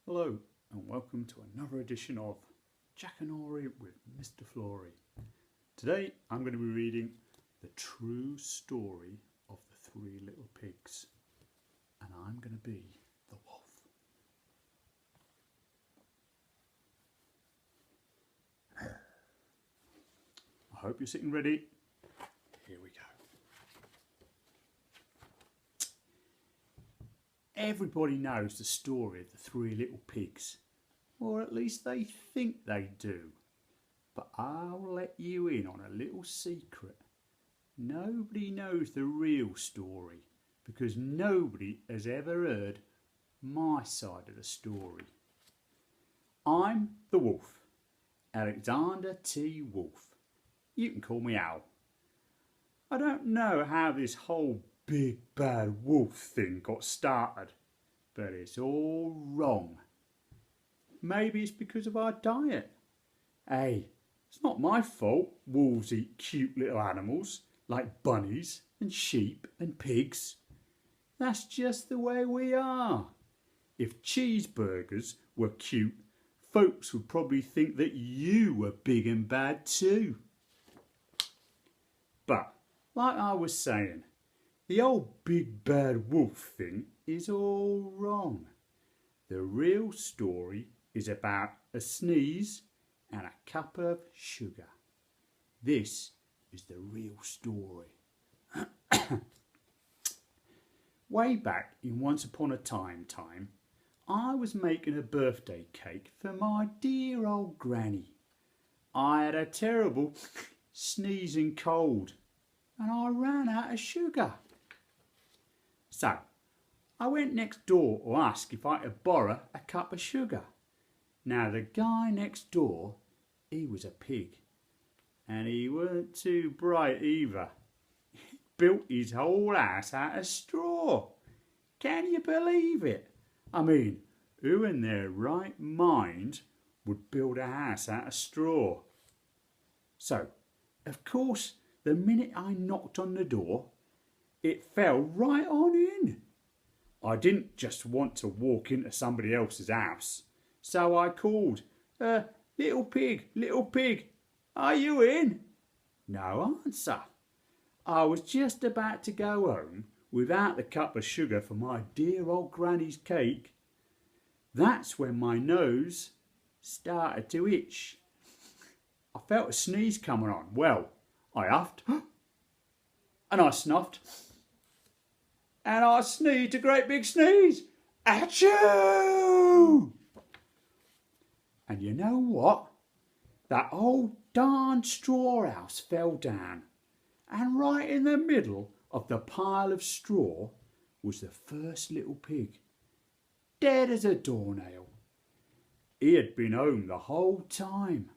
Hello and welcome to another edition of Jackanory with Mr. Flory. Today I'm going to be reading the true story of the three little pigs, and I'm going to be the wolf. I hope you're sitting ready. Here we go. Everybody knows the story of the three little pigs, or at least they think they do. But I'll let you in on a little secret. Nobody knows the real story because nobody has ever heard my side of the story. I'm the wolf, Alexander T. Wolf. You can call me Al. I don't know how this whole big bad wolf thing got started, but it's all wrong. Maybe it's because of our diet. Hey, it's not my fault wolves eat cute little animals like bunnies and sheep and pigs. That's just the way we are. If cheeseburgers were cute, folks would probably think that you were big and bad too. But, like I was saying, the old big bad wolf thing is all wrong. The real story is about a sneeze and a cup of sugar. This is the real story. Way back in Once Upon a Time, I was making a birthday cake for my dear old granny. I had a terrible sneezing cold and I ran out of sugar. So, I went next door to ask if I could borrow a cup of sugar. Now, the guy next door, he was a pig. And he weren't too bright either. He built his whole house out of straw. Can you believe it? I mean, who in their right mind would build a house out of straw? So, of course, the minute I knocked on the door, it fell right on in. I didn't just want to walk into somebody else's house, so I called, little pig, are you in? No answer. I was just about to go home without the cup of sugar for my dear old granny's cake. That's when my nose started to itch. I felt a sneeze coming on. Well, I huffed and I snuffed and I sneezed a great big sneeze. Achoo! And you know what? That old darn straw house fell down, and right in the middle of the pile of straw was the first little pig, dead as a doornail. He had been home the whole time.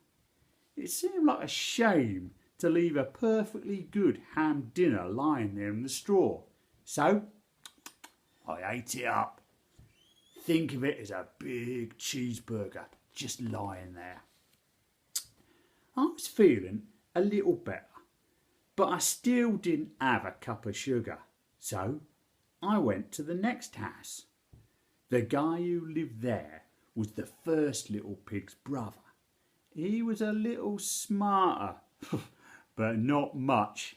It seemed like a shame to leave a perfectly good ham dinner lying there in the straw. So, I ate it up. Think of it as a big cheeseburger just lying there. I was feeling a little better, but I still didn't have a cup of sugar. So, I went to the next house. The guy who lived there was the first little pig's brother. He was a little smarter, but not much.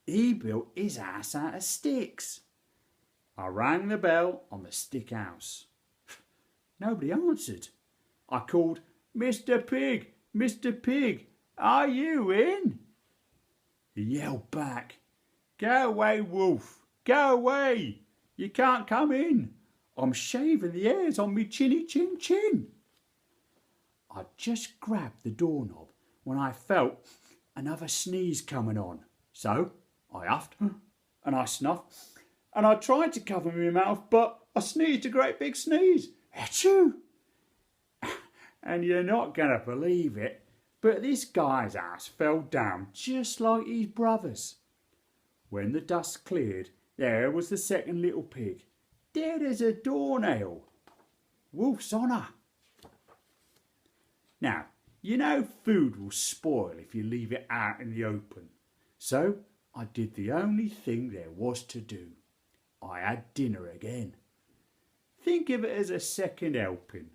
He built his house out of sticks. I rang the bell on the stick house. Nobody answered. I called, Mr. Pig, are you in? He yelled back, Go away, wolf, go away. You can't come in. I'm shaving the hairs on me chinny chin chin. I just grabbed the doorknob when I felt another sneeze coming on. So I huffed and I snuffed and I tried to cover my mouth, but I sneezed a great big sneeze. Achoo! And you're not going to believe it, but this guy's house fell down just like his brother's. When the dust cleared, there was the second little pig, dead as a doornail. Wolf's honour. Now, you know food will spoil if you leave it out in the open. So I did the only thing there was to do. I had dinner again. Think of it as a second helping,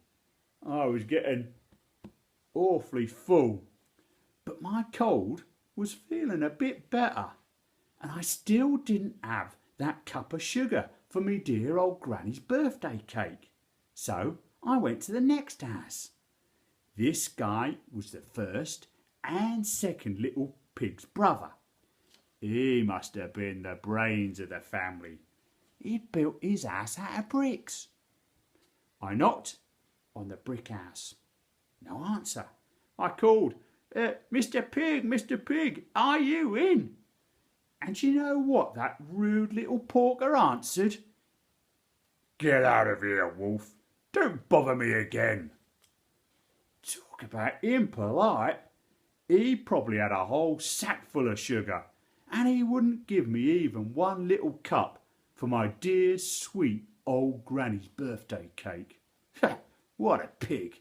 I was getting awfully full, but my cold was feeling a bit better, and I still didn't have that cup of sugar for me dear old Granny's birthday cake. So I went to the next house. This guy was the first and second little pig's brother. He must have been the brains of the family. He'd built his house out of bricks. I knocked on the brick house. No answer. I called, Mr. Pig, Mr. Pig, are you in? And you know what that rude little porker answered? Get out of here, wolf. Don't bother me again. Talk about impolite. He probably had a whole sack full of sugar, and he wouldn't give me even one little cup for my dear sweet old Granny's birthday cake. What a pig.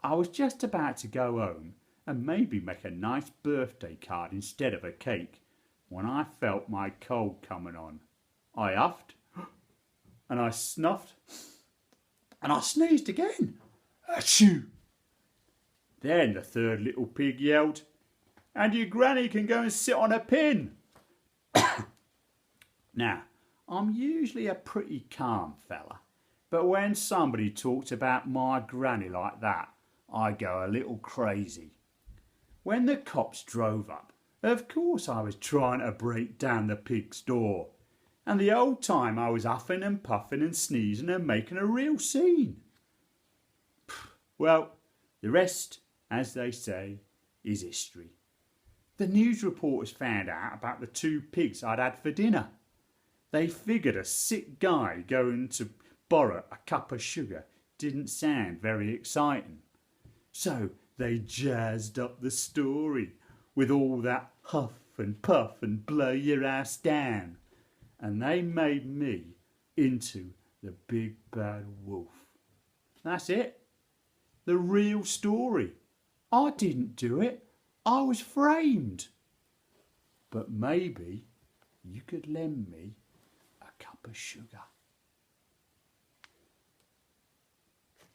I was just about to go home and maybe make a nice birthday card instead of a cake when I felt my cold coming on. I huffed and I snuffed and I sneezed again. Achoo! Then the third little pig yelled, and your granny can go and sit on a pin. Now, I'm usually a pretty calm fella, but when somebody talks about my granny like that, I go a little crazy. When the cops drove up, of course I was trying to break down the pig's door, and the old time I was huffing and puffing and sneezing and making a real scene. Well, the rest, as they say, is history. The news reporters found out about the two pigs I'd had for dinner. They figured a sick guy going to borrow a cup of sugar didn't sound very exciting. So they jazzed up the story with all that huff and puff and blow your ass down, and they made me into the big bad wolf. That's it. The real story. I didn't do it. I was framed. But maybe you could lend me a cup of sugar.